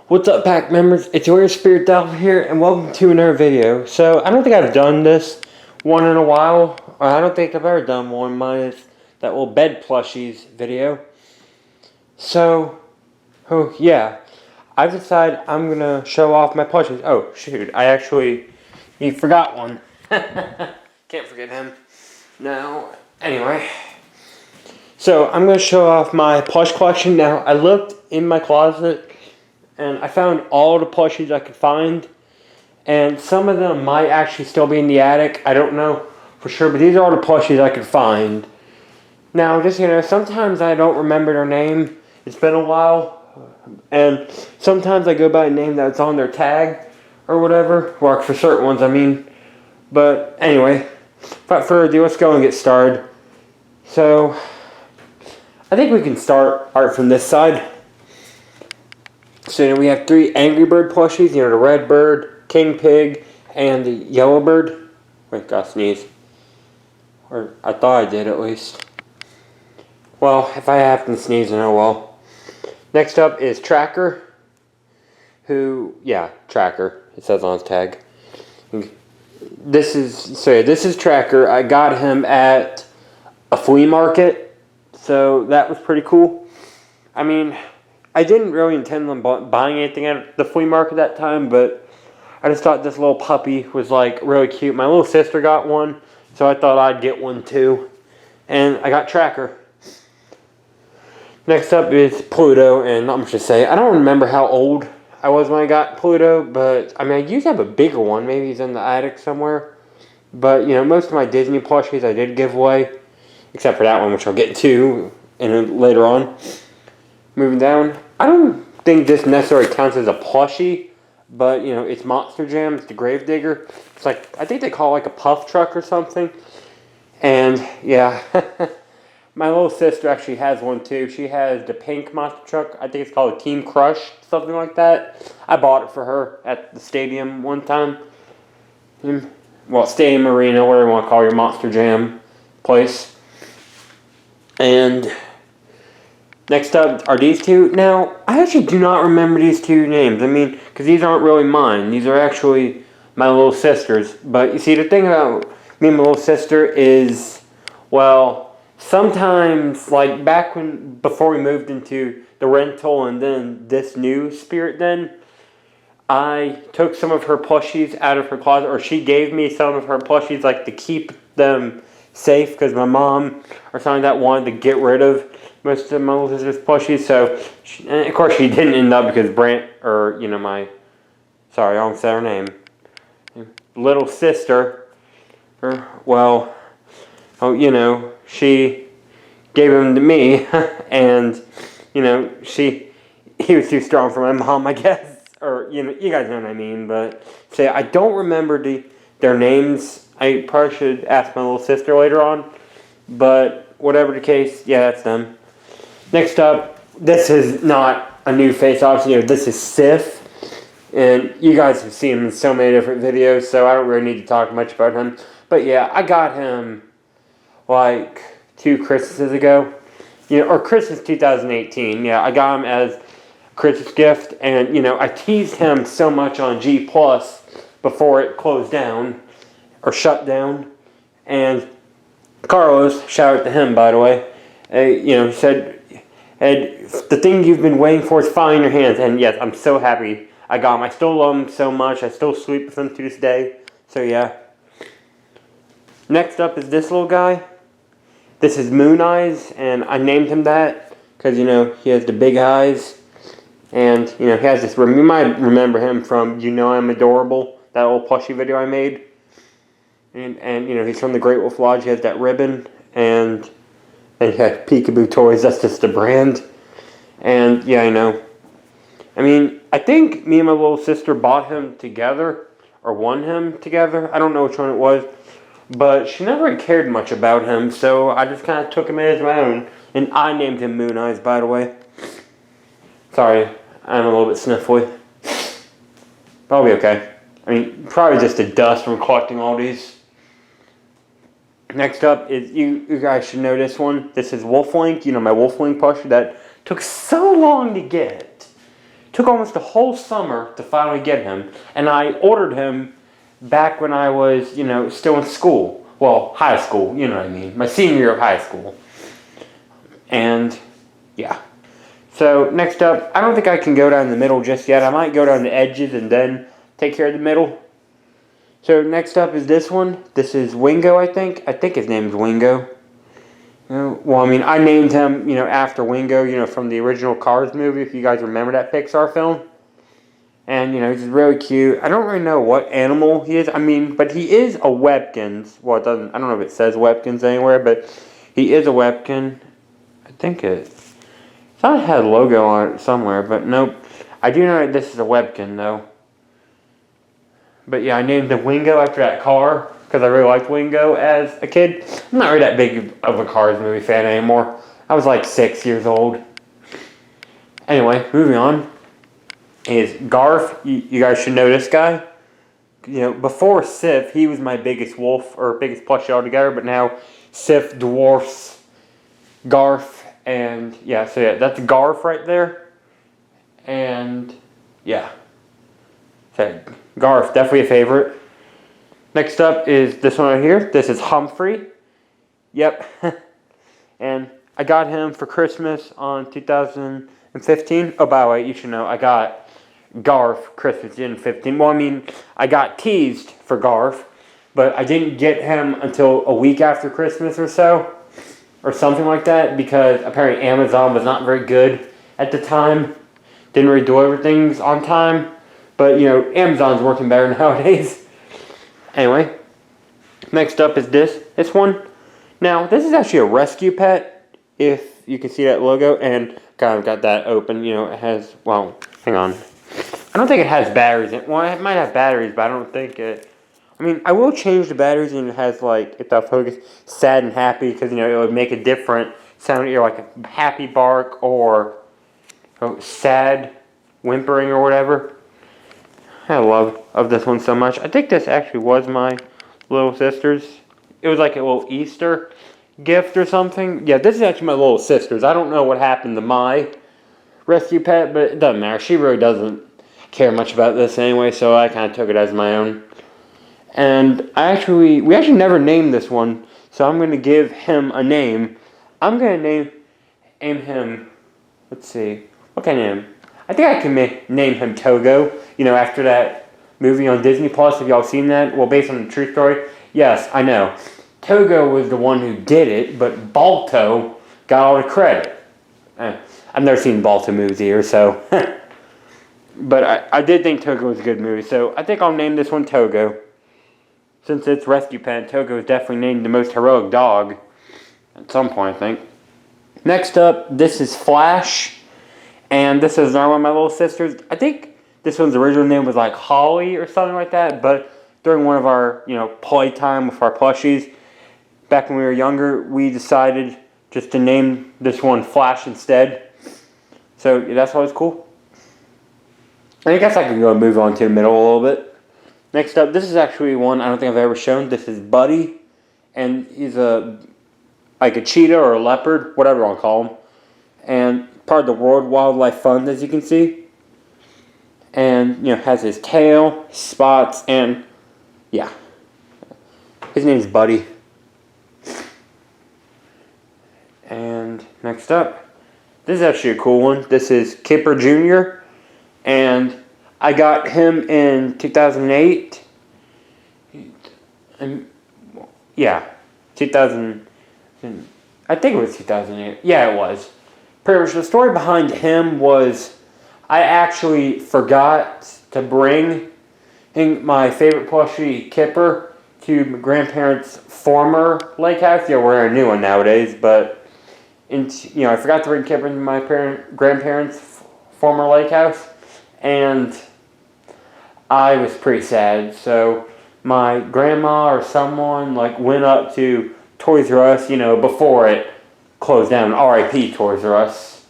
What's up, pack members? It's your Spirit Devil here, and welcome to another video. So, I don't think I've done this one in a while, or I don't think I've ever done one minus that little bed plushies video. So, I've decided I'm gonna show off my plushies. Oh, shoot, you forgot one. Can't forget him. No, anyway. So, I'm gonna show off my plush collection. Now, I looked in my closet and I found all the plushies I could find, and some of them might actually still be in the attic. I don't know for sure, but these are all the plushies I could find. Now, just, sometimes I don't remember their name. It's been a while, and sometimes I go by a name that's on their tag or whatever, or for certain ones, I mean. But anyway, without further ado, let's go and get started. So, I think we can start from this side. So we have 3 Angry Bird plushies, the red bird, king pig, and the yellow bird. Wait, gotta sneeze. Or I thought I did at least. Well, if I happen to sneeze, then oh well. Next up is Tracker. Tracker. It says on his tag. This is Tracker. I got him at a flea market, so that was pretty cool. I mean, I didn't really intend on buying anything at the flea market that time, but I just thought this little puppy was really cute. My little sister got one, so I thought I'd get one too. And I got Tracker. Next up is Pluto, and not much to say. I don't remember how old I was when I got Pluto, but I used to have a bigger one. Maybe he's in the attic somewhere. But, most of my Disney plushies I did give away, except for that one, which I'll get to later on. Moving down, I don't think this necessarily counts as a plushie, but, it's Monster Jam, it's the Gravedigger. It's I think they call it a puff truck or something. And, yeah, my little sister actually has one too. She has the pink monster truck. I think it's called a Team Crush, something like that. I bought it for her at the stadium one time. Well, Stadium Arena, whatever you want to call your Monster Jam place. And next up are these two. Now, I actually do not remember these two names. Because these aren't really mine. These are actually my little sister's. But you see, the thing about me and my little sister is, well, sometimes, before we moved into the rental and then this new Spirit Den, I took some of her plushies out of her closet, or she gave me some of her plushies, to keep them safe, because my mom or something that wanted to get rid of most of my little sister's plushies. So, of course, she didn't end up because I don't say her name. Little sister, she gave him to me, and, he was too strong for my mom, I guess. Or, you guys know what I mean, but, I don't remember their names. I probably should ask my little sister later on, but whatever the case, yeah, that's them. Next up, this is not a new face, obviously. This is Sith, and you guys have seen him in so many different videos, so I don't really need to talk much about him. But yeah, I got him 2 Christmases ago, or Christmas 2018. Yeah, I got him as a Christmas gift, and I teased him so much on G Plus before it closed down or shut down, and Carlos, shout out to him, by the way. He said, "Ed, the thing you've been waiting for is finally in your hands." And yes, I'm so happy I got him. I still love him so much. I still sleep with him to this day. So yeah. Next up is this little guy. This is Moon Eyes, and I named him that because, he has the big eyes. And, he has this, you might remember him from I'm Adorable, that old plushie video I made. And he's from the Great Wolf Lodge. He has that ribbon, and he had Peekaboo Toys. That's just the brand. And yeah, I think me and my little sister bought him together, or won him together. I don't know which one it was, but she never really cared much about him, so I just kind of took him as my own, and I named him Moon Eyes, by the way. Sorry, I'm a little bit sniffly. But I'll be okay. Probably just the dust from collecting all these. Next up is, you guys should know this one. This is Wolf Link, my Wolf Link plushie that took so long to get. Took almost a whole summer to finally get him, and I ordered him back when I was, still in school. Well, high school, you know what I mean. My senior year of high school. And, yeah. So, next up, I don't think I can go down the middle just yet. I might go down the edges and then take care of the middle. So, next up is this one. This is Wingo, I think. I think his name is Wingo. I named him, after Wingo, from the original Cars movie, if you guys remember that Pixar film. And, he's really cute. I don't really know what animal he is. But he is a Webkinz. Well, I don't know if it says Webkinz anywhere, but he is a Webkin. I think I thought it had a logo on it somewhere, but nope. I do know that this is a Webkin, though. But yeah, I named him Wingo after that car, because I really liked Wingo as a kid. I'm not really that big of a Cars movie fan anymore. I was like 6 years old. Anyway, moving on. Is Garf. You guys should know this guy. Before Sith, he was my biggest wolf, or biggest plushie altogether, but now Sith dwarfs Garf, and that's Garf right there. And yeah. So Garf, definitely a favorite. Next up is this one right here. This is Humphrey. Yep. And I got him for Christmas on 2015. Oh, by the way, you should know I got Garf Christmas in 15. Well, I got teased for Garf, but I didn't get him until a week after Christmas or so, or something like that, because apparently Amazon was not very good at the time. Didn't really deliver things on time, but Amazon's working better nowadays. Anyway, next up is this one. Now, this is actually a rescue pet, if you can see that logo, and kind of got that open. It has, well, hang on. I don't think it has batteries in it. Well, it might have batteries, but I don't think it... I will change the batteries, and it has, if they'll focus, sad and happy, because, it would make a different sound, either like a happy bark or sad whimpering or whatever. I love this one so much. I think this actually was my little sister's. It was like a little Easter gift or something. Yeah, this is actually my little sister's. I don't know what happened to my rescue pet, but it doesn't matter. She really doesn't care much about this anyway, so I kind of took it as my own. And we actually never named this one, so I'm going to give him a name. I'm going to name him, let's see, what can I name him? I think I can name him Togo, after that movie on Disney Plus. Have y'all seen that? Well, based on the true story. Yes, I know. Togo was the one who did it, but Balto got all the credit. I've never seen Balto movies either, so... But I did think Togo was a good movie, so I think I'll name this one Togo. Since it's rescue pet, Togo is definitely named the most heroic dog. At some point, I think. Next up, this is Flash. And this is another one of my little sisters. I think this one's original name was like Holly or something like that, but during one of our, playtime with our plushies, back when we were younger, we decided just to name this one Flash instead. So that's always cool. I guess I could go and move on to the middle a little bit. Next up, this is actually one I don't think I've ever shown. This is Buddy, and he's like a cheetah or a leopard, whatever I'll call him, and part of the World Wildlife Fund, as you can see. And has his tail, spots, and yeah, his name's Buddy. And next up, this is actually a cool one. This is Kipper Jr., and I got him in 2008. Yeah, 2000. I think it was 2008. Yeah, it was. Pretty much the story behind him was I actually forgot to bring my favorite plushie, Kipper, to my grandparents' former lake house. Yeah, we're in a new one nowadays, but I forgot to bring Kipper to my grandparents' former lake house. And I was pretty sad, so my grandma or someone went up to Toys R Us, before it closed down, R.I.P. Toys R Us,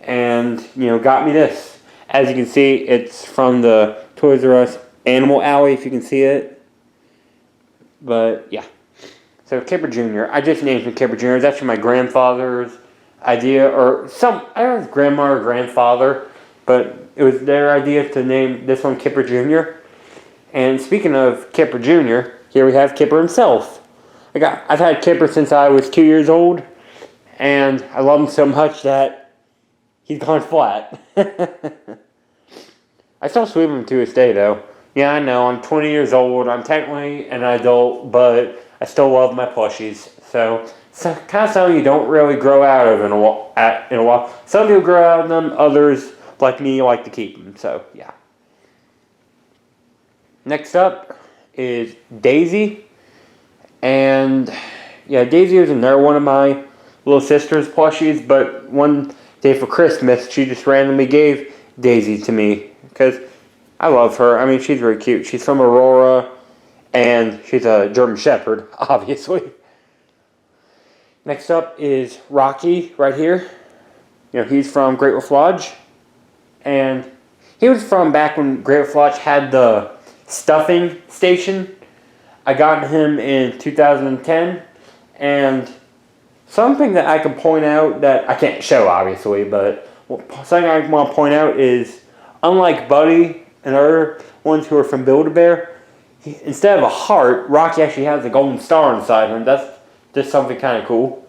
and got me this. As you can see, it's from the Toys R Us Animal Alley, if you can see it. But yeah, so Kipper Jr. I just named him Kipper Jr. It's actually my grandfather's idea, or I don't know if it's grandma or grandfather. but it was their idea to name this one Kipper Jr. And speaking of Kipper Jr., here we have Kipper himself. I've had Kipper since I was 2 years old, and I love him so much that he's gone flat. I still sweep him to this day, though. Yeah, I know, I'm 20 years old, I'm technically an adult, but I still love my plushies. So kind of something you don't really grow out of in a while. Some people grow out of them, others, like me, like to keep them. So, yeah. Next up is Daisy. And, yeah, Daisy was another one of my little sister's plushies, but one day for Christmas, she just randomly gave Daisy to me, because I love her. I mean, she's very cute. She's from Aurora, and she's a German Shepherd, obviously. Next up is Rocky, right here. You know, he's from Great Wolf Lodge, and he was from back when Great Wolf Lodge had the stuffing station. I got him in 2010, and something that I can point out that I can't show, obviously, but something I want to point out is, unlike Buddy and other ones who are from Build-A-Bear, instead of a heart, Rocky actually has a golden star inside him. That's just something kind of cool.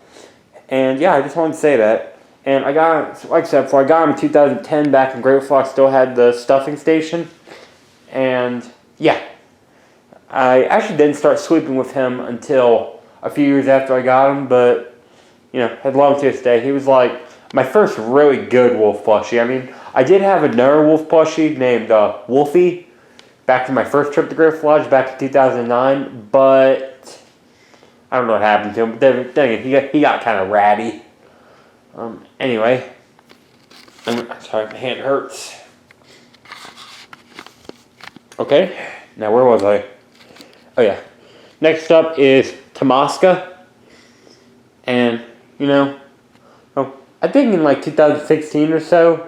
And yeah, I just wanted to say that. And I got, like I said before, I got him in 2010 back in Great Wolf still had the stuffing station. And yeah, I actually didn't start sweeping with him until a few years after I got him, but you know, I'd love him to this day. He was like my first really good wolf plushie. I mean, I did have another wolf plushie named Wolfie back in my first trip to Great Wolf Lodge back in 2009, but I don't know what happened to him. But then again, he got kind of ratty. Anyway, I'm sorry, my hand hurts. Okay, now where was I? Oh yeah. Next up is Tamaska. And, you know, I think in like 2016 or so,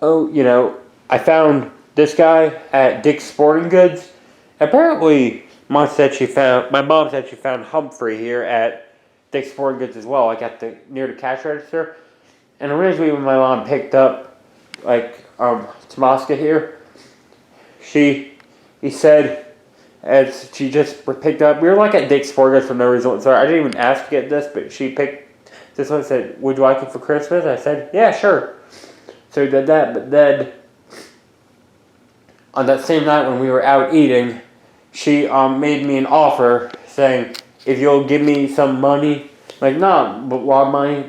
you know, I found this guy at Dick's Sporting Goods. Apparently, my mom said she found Humphrey here at Dick's Sporting Goods as well, like near the cash register. And originally when my mom picked up, like, Tamaska here, he said, as she just picked up, we were like at Dick's Sporting Goods for no reason whatsoever. I didn't even ask to get this, but she picked this one and said, would you like it for Christmas? I said, yeah, sure. So we did that, but then on that same night when we were out eating, she made me an offer saying, if you'll give me some money, like, no, but why money?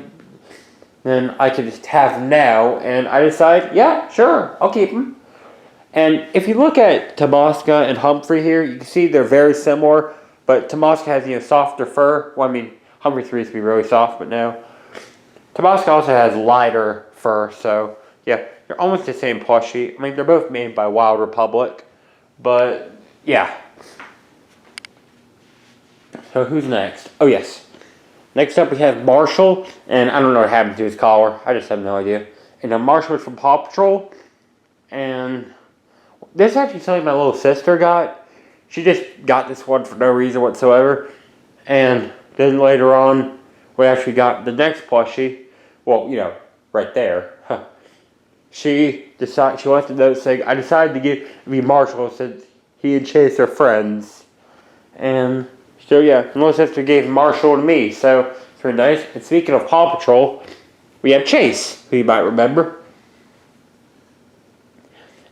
Then I could just have them now. And I decided, yeah, sure, I'll keep them. And if you look at Tamaska and Humphrey here, you can see they're very similar, but Tamaska has, you know, softer fur. Well, I mean, Humphrey 3 used to be really soft, but no. Tamaska also has lighter fur, so yeah, they're almost the same plushie. I mean, they're both made by Wild Republic, but yeah. So who's next? Oh yes. Next up we have Marshall, and I don't know what happened to his collar. I just have no idea. And then Marshall is from Paw Patrol, and this is actually something my little sister got. She just got this one for no reason whatsoever, and then later on, we actually got the next plushie. Well, you know, right there. She left a note saying, I decided to give me Marshall since he and Chase are friends. And so yeah, my little sister gave Marshall to me, so it's very nice. And speaking of Paw Patrol, we have Chase, who you might remember.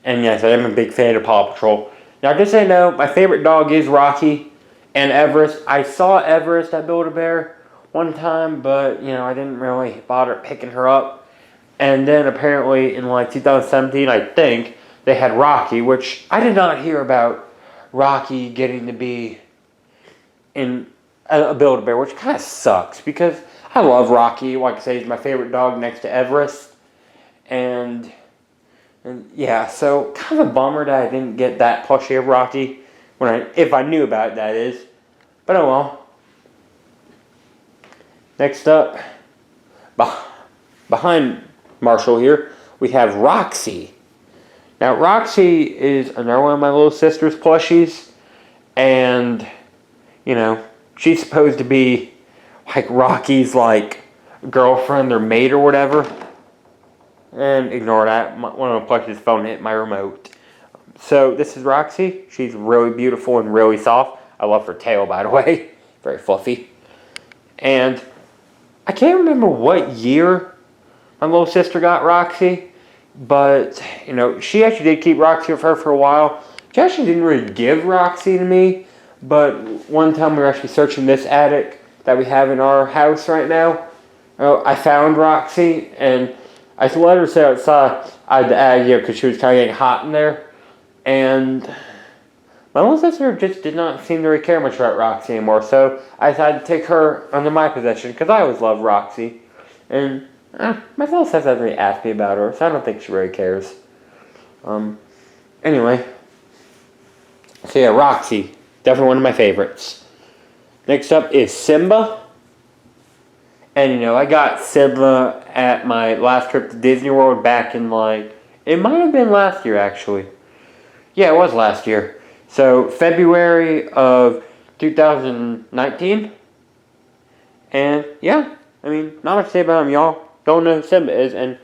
And yes, I am a big fan of Paw Patrol. Now, just so you know, my favorite dog is Rocky and Everest. I saw Everest at Build-A-Bear one time, but, you know, I didn't really bother picking her up. And then apparently in like 2017, I think, they had Rocky, which I did not hear about Rocky getting to be in a Build-A-Bear, which kind of sucks because I love Rocky. Like I say, he's my favorite dog next to Everest. And yeah, so kind of a bummer that I didn't get that plushie of Rocky if I knew about it, that is. But oh well. Next up, behind Marshall here, we have Roxy. Now, Roxy is another one of my little sister's plushies, and, you know, she's supposed to be like Rocky's, like, girlfriend or mate or whatever. And ignore that. One of the plushies' phone hit my remote. So this is Roxy. She's really beautiful and really soft. I love her tail, by the way. Very fluffy. And I can't remember what year my little sister got Roxy. But, you know, she actually did keep Roxy with her for a while. She actually didn't really give Roxy to me. But one time we were actually searching this attic that we have in our house right now. I found Roxy, and I let her sit outside the attic because she was kind of getting hot in there. And my little sister just did not seem to really care much about Roxy anymore. So I decided to take her under my possession because I always loved Roxy. And my little sister hasn't really asked me about her, so I don't think she really cares. Anyway. So yeah, Roxy. Definitely one of my favorites. Next up is Simba. And, you know, I got Simba at my last trip to Disney World back in, it might have been last year, actually. Yeah, it was last year. So, February of 2019. And, yeah, I mean, not much to say about him, y'all. Don't know who Simba is. And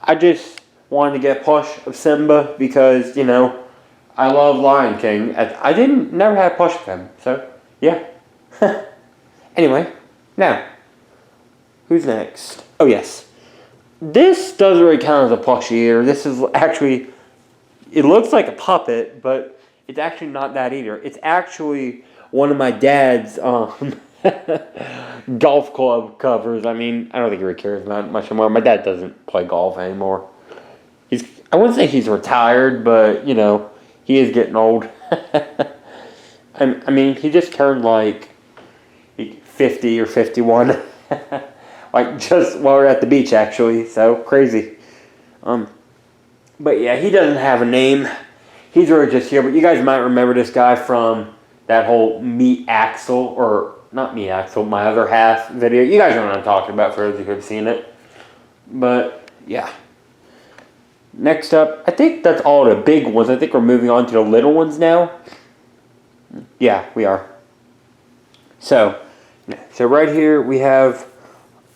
I just wanted to get a plush of Simba because, you know, I love Lion King. I never had a plush of him. So, yeah. Anyway, now. Who's next? Oh, yes. This doesn't really count as a plushie either. This is actually, it looks like a puppet, but it's actually not that either. It's actually one of my dad's golf club covers. I mean, I don't think he really cares about it much anymore. My dad doesn't play golf anymore. I wouldn't say he's retired, but, you know, he is getting old. I mean, he just turned 50 or 51. Just while we're at the beach, actually. So, crazy. But yeah, he doesn't have a name. He's really just here. But you guys might remember this guy from that whole Meet Axel, or not Meet Axel, My Other Half video. You guys know what I'm talking about for those who have seen it. But, yeah. Next up, I think that's all the big ones. I think we're moving on to the little ones now. Yeah, we are. So right here we have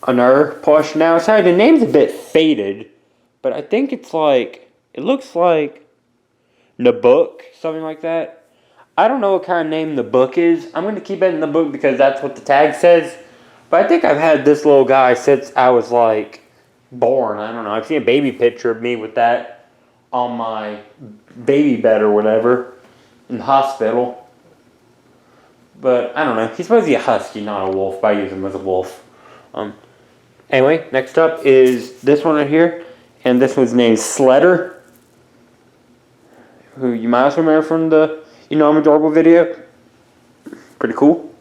another plush. Now, sorry, the name's a bit faded, but I think it's it looks like the book, something like that. I don't know what kind of name the book is. I'm going to keep it in the book because that's what the tag says. But I think I've had this little guy since I was born. I don't know. I've seen a baby picture of me with that on my baby bed or whatever in the hospital. But I don't know. He's supposed to be a husky, not a wolf, but I use him as a wolf. Anyway, next up is this one right here. And this one's named Sledder, who you might also remember from the I'm Adorable video. Pretty cool.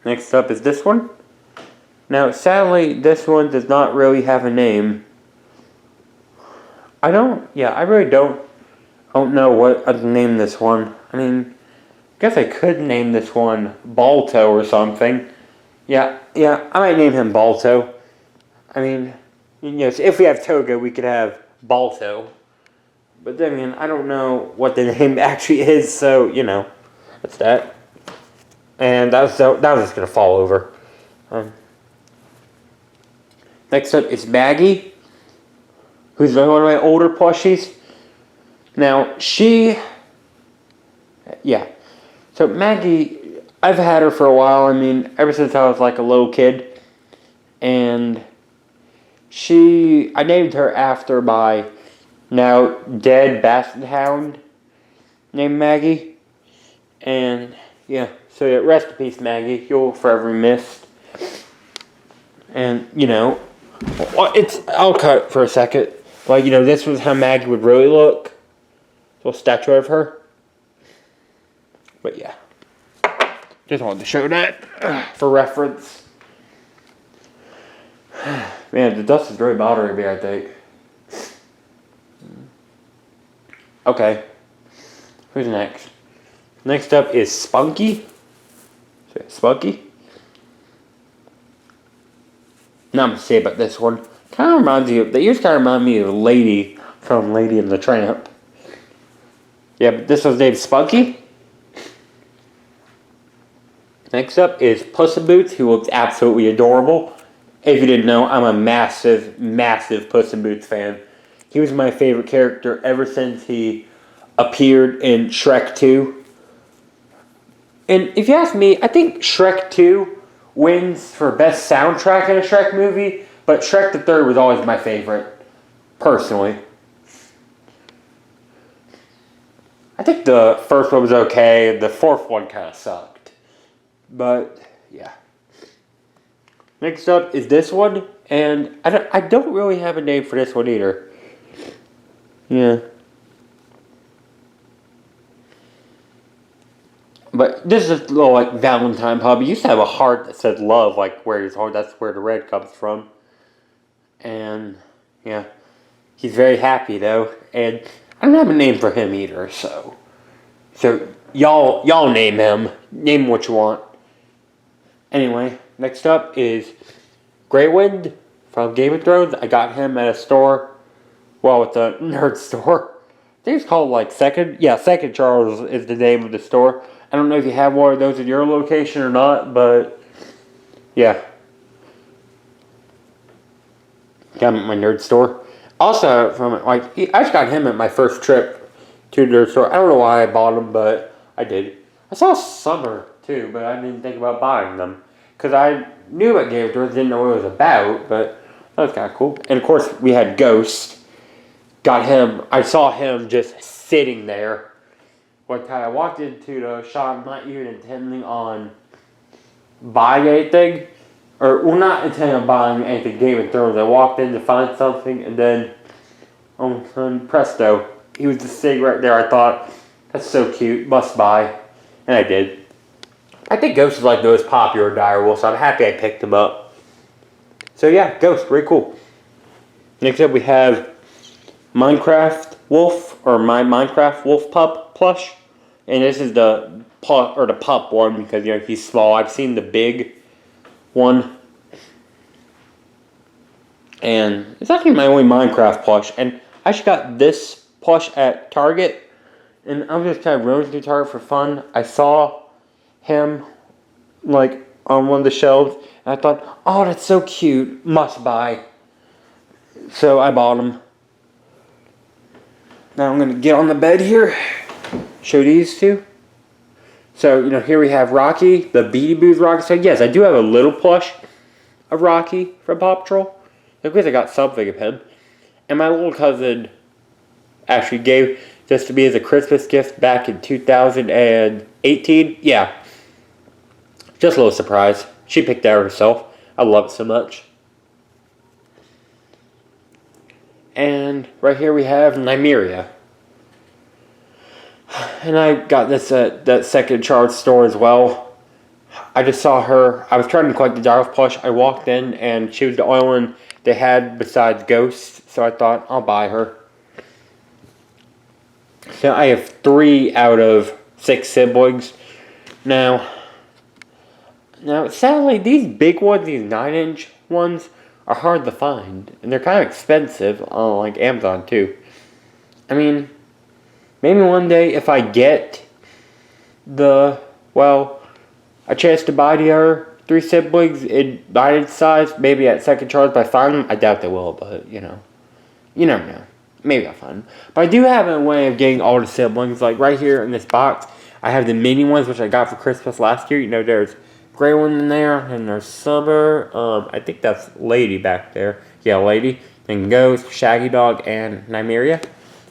Next up is this one. Now, sadly, this one does not really have a name. I really don't know what to name this one. I mean, I guess I could name this one Balto or something. Yeah, I might name him Balto. I mean, if we have Toga, we could have Balto. But then, I don't know what the name actually is, so, that's that. And that was just going to fall over. Next up is Maggie, who's one of my older plushies. Now, so Maggie, I've had her for a while. I mean, ever since I was a little kid. And I named her after my now dead basset hound named Maggie. And, so rest in peace, Maggie. You'll forever be missed. And, I'll cut for a second. This was how Maggie would really look. A little statue of her. But yeah. Just wanted to show that for reference. Man, the dust is really bothering me, I think. Okay. Who's next? Next up is Spunky. Spunky. Now I'm going to say about this one. The ears kind of remind me of the lady from Lady and the Tramp. Yeah, but this one's named Spunky. Next up is Puss in Boots, who looks absolutely adorable. If you didn't know, I'm a massive, massive Puss in Boots fan. He was my favorite character ever since he appeared in Shrek 2. And if you ask me, I think Shrek 2 wins for best soundtrack in a Shrek movie, but Shrek the Third was always my favorite, personally. I think the first one was okay, the fourth one kind of sucked. But, yeah. Next up is this one, and I don't really have a name for this one either. Yeah. But this is a little like Valentine puppy. He used to have a heart that said love, like where his heart, that's where the red comes from. And, yeah. He's very happy though, and I don't have a name for him either, so y'all name him. Name him what you want. Anyway, next up is Grey Wind from Game of Thrones. I got him at a store. Well, at the nerd store. I think it's called like Second Charles is the name of the store. I don't know if you have one of those at your location or not, but yeah. Got him at my nerd store. Also, I just got him at my first trip to the nerd store. I don't know why I bought them, but I did. I saw Summer too, but I didn't think about buying them. Because I knew what Game of Thrones, didn't know what it was about, but that was kind of cool. And of course, we had Ghost. Got him, I saw him just sitting there. One time I walked into the shop, not even intending on buying anything. Or, well, not intending on buying anything Game of Thrones. I walked in to find something, and then, oh, presto, he was just sitting right there. I thought, that's so cute, must buy. And I did. I think Ghost is like the most popular direwolf, so I'm happy I picked him up. So yeah, Ghost, very cool. Next up we have Minecraft Wolf, or my Minecraft Wolf Pup plush. And this is the pup one because, you know, he's small. I've seen the big one. And it's actually my only Minecraft plush. And I just got this plush at Target. And I was just kind of roaming through Target for fun. I saw him, like, on one of the shelves. And I thought, oh, that's so cute. Must buy. So I bought him. Now I'm going to get on the bed here. Show these two. So, you know, here we have Rocky, the Beady Boos Rocky. So, yes, I do have a little plush of Rocky from Paw Patrol. Because I got something of him. And my little cousin actually gave this to me as a Christmas gift back in 2018. Yeah. Just a little surprise. She picked it out herself. I love it so much. And right here we have Nymeria. And I got this at that Second Charge store as well. I just saw her. I was trying to collect the Garf plush. I walked in and she was the only one they had besides Ghost. So I thought, I'll buy her. So I have 3 out of 6 siblings. Now sadly, these big ones, these 9-inch ones, are hard to find. And they're kind of expensive on like Amazon too. I mean, maybe one day if I get a chance to buy the other 3 siblings in 9-inch size, maybe at Second Charge, but I find them, I doubt they will, but you know. You never know. Maybe I'll find them. But I do have a way of getting all the siblings. Like right here in this box, I have the mini ones, which I got for Christmas last year. You know, there's Grey One in there, and there's Summer. I think that's Lady back there. Yeah, Lady. Then Ghost, Shaggy Dog, and Nymeria.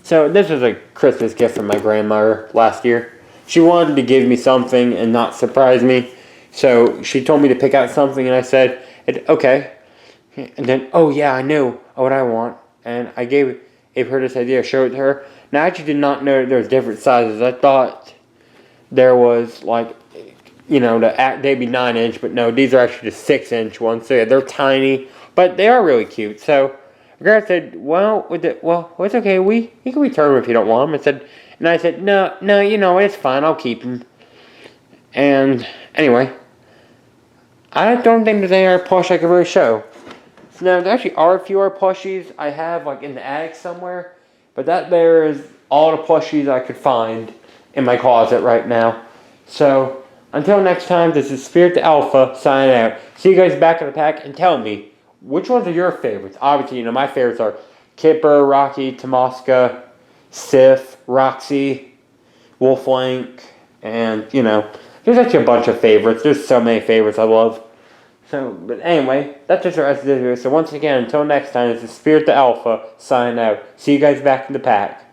So this was a Christmas gift from my grandmother last year. She wanted to give me something and not surprise me. So she told me to pick out something, and I said, okay. And then, oh yeah, I know what I want. And I gave her this idea, showed it to her. Now, I actually did not know there was different sizes. I thought there was like, you know, they'd be 9-inch, but no, these are actually the 6-inch ones. So yeah, they're tiny, but they are really cute. So Grandma said, it's okay. You can return them if you don't want them. And I said, no, you know, it's fine. I'll keep them. And anyway, I don't think there's any other plush I can really show. So now, there actually are a few other plushies I have like in the attic somewhere. But that there is all the plushies I could find in my closet right now. So, until next time, this is Spirit the Alpha signing out. See you guys back in the pack and tell me, which ones are your favorites? Obviously, my favorites are Kipper, Rocky, Tamaska, Sith, Roxy, Wolflink, and, there's actually a bunch of favorites. There's so many favorites I love. So, but anyway, that's just the rest of this video. So once again, until next time, it's the Spirit the Alpha signing out. See you guys back in the pack.